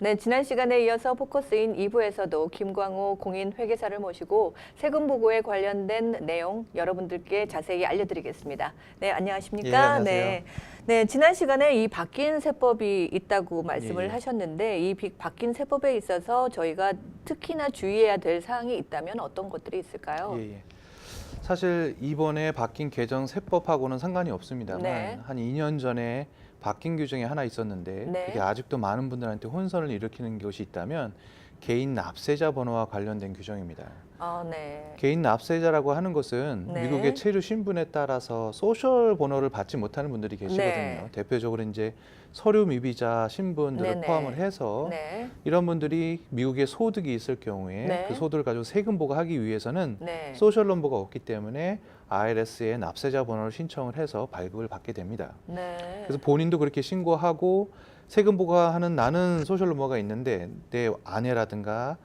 네, 지난 시간에 이어서 포커스인 2부에서도 김광호 공인회계사를 모시고 세금 보고에 관련된 내용 여러분들께 자세히 알려드리겠습니다. 네, 안녕하십니까? 예, 안녕하세요. 네, 지난 시간에 이 바뀐 세법이 있다고 말씀을 예. 하셨는데 이 바뀐 세법에 있어서 저희가 특히나 주의해야 될 사항이 있다면 어떤 것들이 있을까요? 예. 사실 이번에 바뀐 개정 세법하고는 상관이 없습니다만 네. 한 2년 전에 바뀐 규정이 하나 있었는데 네. 그게 아직도 많은 분들한테 혼선을 일으키는 것이 있다면 개인 납세자 번호와 관련된 규정입니다. 네. 개인 납세자라고 하는 것은 네. 미국의 체류 신분에 따라서 소셜 번호를 받지 못하는 분들이 계시거든요. 네. 대표적으로 이제 서류 미비자 신분들을 네네. 포함을 해서 네. 이런 분들이 미국에 소득이 있을 경우에 네. 그 소득을 가지고 세금 보고하기 위해서는 네. 소셜 넘버가 없기 때문에 IRS에 납세자 번호를 신청을 해서 발급을 받게 됩니다. 네. 그래서 본인도 그렇게 신고하고 세금 보고하는 나는 소셜 넘버가 있는데 내 아내라든가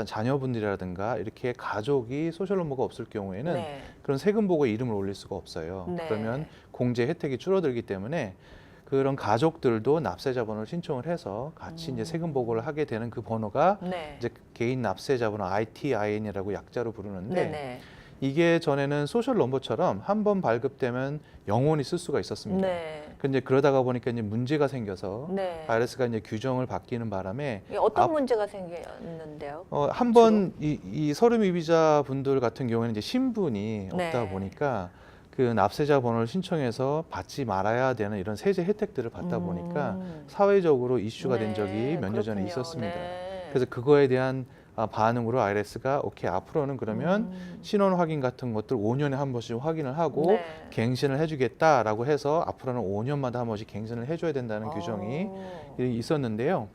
자녀분들이라든가 이렇게 가족이 소셜 넘버가 없을 경우에는 네. 그런 세금 보고에 이름을 올릴 수가 없어요. 네. 그러면 공제 혜택이 줄어들기 때문에 그런 가족들도 납세자 번호를 신청을 해서 같이 이제 세금 보고를 하게 되는 그 번호가 네. 이제 개인 납세자 번호 ITIN이라고 약자로 부르는데 네네. 이게 전에는 소셜 넘버처럼 한 번 발급되면 영원히 쓸 수가 있었습니다. 네. 근데 그러다가 보니까 이제 문제가 생겨서 네. IRS가 이제 규정을 바뀌는 바람에 이게 어떤 문제가 생겼는데요? 한 번 이 서류 미비자 분들 같은 경우에는 이제 신분이 네. 없다 보니까 그 납세자 번호를 신청해서 받지 말아야 되는 이런 세제 혜택들을 받다 보니까 사회적으로 이슈가 된 적이 몇 년 전에 그렇군요. 있었습니다. 네. 그래서 그거에 대한 반응으로 IRS가 오케이 앞으로는 그러면 신원 확인 같은 것들 5년에 한 번씩 확인을 하고 네. 갱신을 해주겠다라고 해서 앞으로는 5년마다 한 번씩 갱신을 해줘야 된다는 규정이 있었는데요.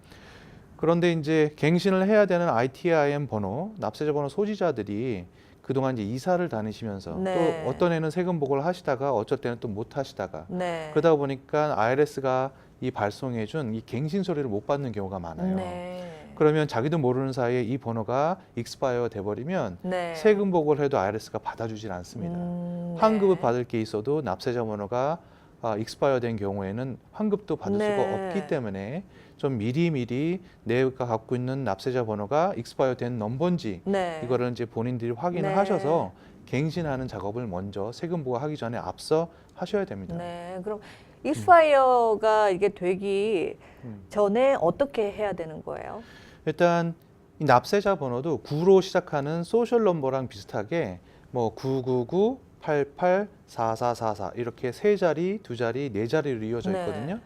그런데 이제 갱신을 해야 되는 ITIN 번호, 납세자 번호 소지자들이 그동안 이제 이사를 다니시면서 네. 또 어떤 애는 세금 보고를 하시다가 어쩔 때는 또 못 하시다가 네. 그러다 보니까 IRS가 이 발송해준 이 갱신 서류를 못 받는 경우가 많아요. 네. 그러면 자기도 모르는 사이에 이 번호가 익스파이어 돼버리면 네. 세금 보고를 해도 IRS가 받아주질 않습니다. 환급을 받을 게 있어도 납세자 번호가 익스파이어 된 경우에는 환급도 받을 네. 수가 없기 때문에 좀 미리미리 내가 갖고 있는 납세자 번호가 익스파이어 된 넘버인지 네. 이거를 이제 본인들이 확인을 네. 하셔서 갱신하는 작업을 먼저 세금 보고하기 전에 앞서 하셔야 됩니다. 네. 그럼 익스파이어가 이게 되기 전에 어떻게 해야 되는 거예요? 일단 이 납세자 번호도 9로 시작하는 소셜 넘버랑 비슷하게 뭐 999, 88, 4444 이렇게 세 자리, 두 자리, 네 자리로 이어져 네. 있거든요.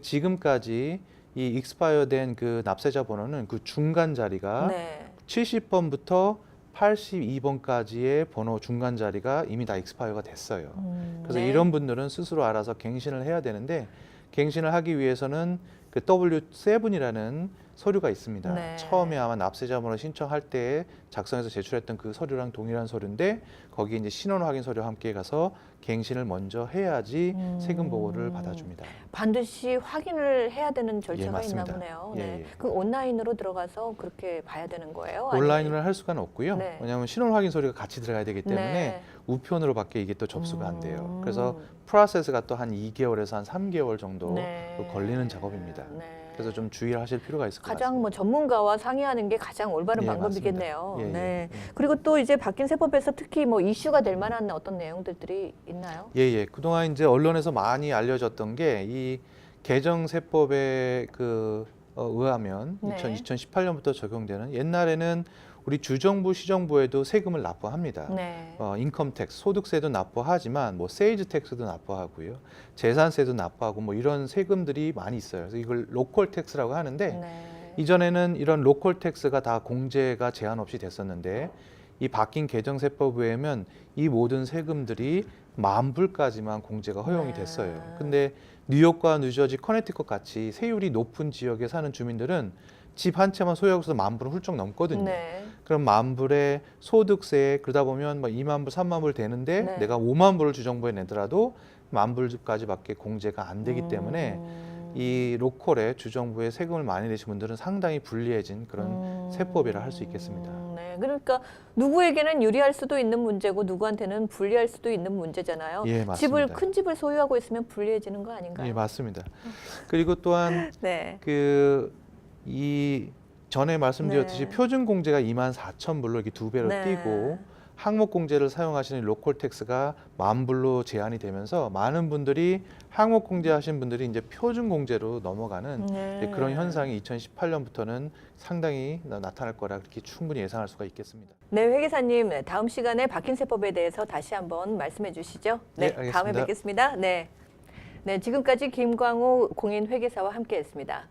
지금까지 이 익스파이어된 그 납세자 번호는 그 중간 자리가 네. 70번부터 82번까지의 번호 중간 자리가 이미 다 익스파이어가 됐어요. 그래서 네. 이런 분들은 스스로 알아서 갱신을 해야 되는데 갱신을 하기 위해서는 그 W7이라는 서류가 있습니다. 네. 처음에 아마 납세자 번호 신청할 때 작성해서 제출했던 그 서류랑 동일한 서류인데 거기에 이제 신원 확인 서류와 함께 가서 갱신을 먼저 해야지 세금 보고를 받아줍니다. 반드시 확인을 해야 되는 절차가 있나 맞습니다. 보네요. 예, 네. 예. 그 온라인으로 들어가서 그렇게 봐야 되는 거예요? 온라인으로 할 수가 없고요. 네. 왜냐하면 신원 확인 서류가 같이 들어가야 되기 때문에 네. 우편으로밖에 이게 또 접수가 안 돼요. 그래서 프로세스가 또 한 2개월에서 한 3개월 정도 네. 걸리는 작업입니다. 네. 그래서 좀 주의를 하실 필요가 있을 것 가장 같습니다. 뭐 전문가와 상의하는 게 가장 올바른 예, 방법이겠네요. 맞습니다. 예, 네. 예. 그리고 또 이제 바뀐 세법에서 특히 뭐 이슈가 될 만한 어떤 내용들이 있나요? 예. 그동안 이제 언론에서 많이 알려졌던 게 이 개정 세법에 의하면 네. 2018년부터 적용되는 옛날에는 우리 주정부, 시정부에도 세금을 납부합니다. 네. 인컴 텍스, 소득세도 납부하지만 뭐 세일즈 텍스도 납부하고요. 재산세도 납부하고 뭐 이런 세금들이 많이 있어요. 그래서 이걸 로컬 텍스라고 하는데 네. 이전에는 이런 로컬 텍스가 다 공제가 제한 없이 됐었는데 이 바뀐 개정 세법 외에면 이 모든 세금들이 10,000불까지만 공제가 허용이 됐어요. 근데 뉴욕과 뉴저지, 커네티컷 같이 세율이 높은 지역에 사는 주민들은 집 한 채만 소유하고 있어도 10,000불은 훌쩍 넘거든요. 네. 그럼 10,000불의 소득세 그러다 보면 뭐 20,000불, 30,000불 되는데 네. 내가 50,000불을 주정부에 내더라도 10,000불까지밖에 공제가 안 되기 때문에 이 로컬에 주정부에 세금을 많이 내신 분들은 상당히 불리해진 그런 세법이라 할 수 있겠습니다. 네, 그러니까 누구에게는 유리할 수도 있는 문제고 누구한테는 불리할 수도 있는 문제잖아요. 예, 맞습니다. 집을 큰 집을 소유하고 있으면 불리해지는 거 아닌가요? 예, 맞습니다. 그리고 또한 네. 그 이 전에 말씀드렸듯이 네. 표준 공제가 24,000불로 이렇게 2배로 네. 뛰고 항목 공제를 사용하시는 로컬 텍스가 10,000불로 제한이 되면서 많은 분들이 항목 공제하신 분들이 이제 표준 공제로 넘어가는 이제 그런 현상이 2018년부터는 상당히 나타날 거라 그렇게 충분히 예상할 수가 있겠습니다. 네, 회계사님, 다음 시간에 박힌 세법에 대해서 다시 한번 말씀해 주시죠. 네, 네, 알겠습니다. 다음에 뵙겠습니다. 네. 네, 지금까지 김광호 공인회계사와 함께했습니다.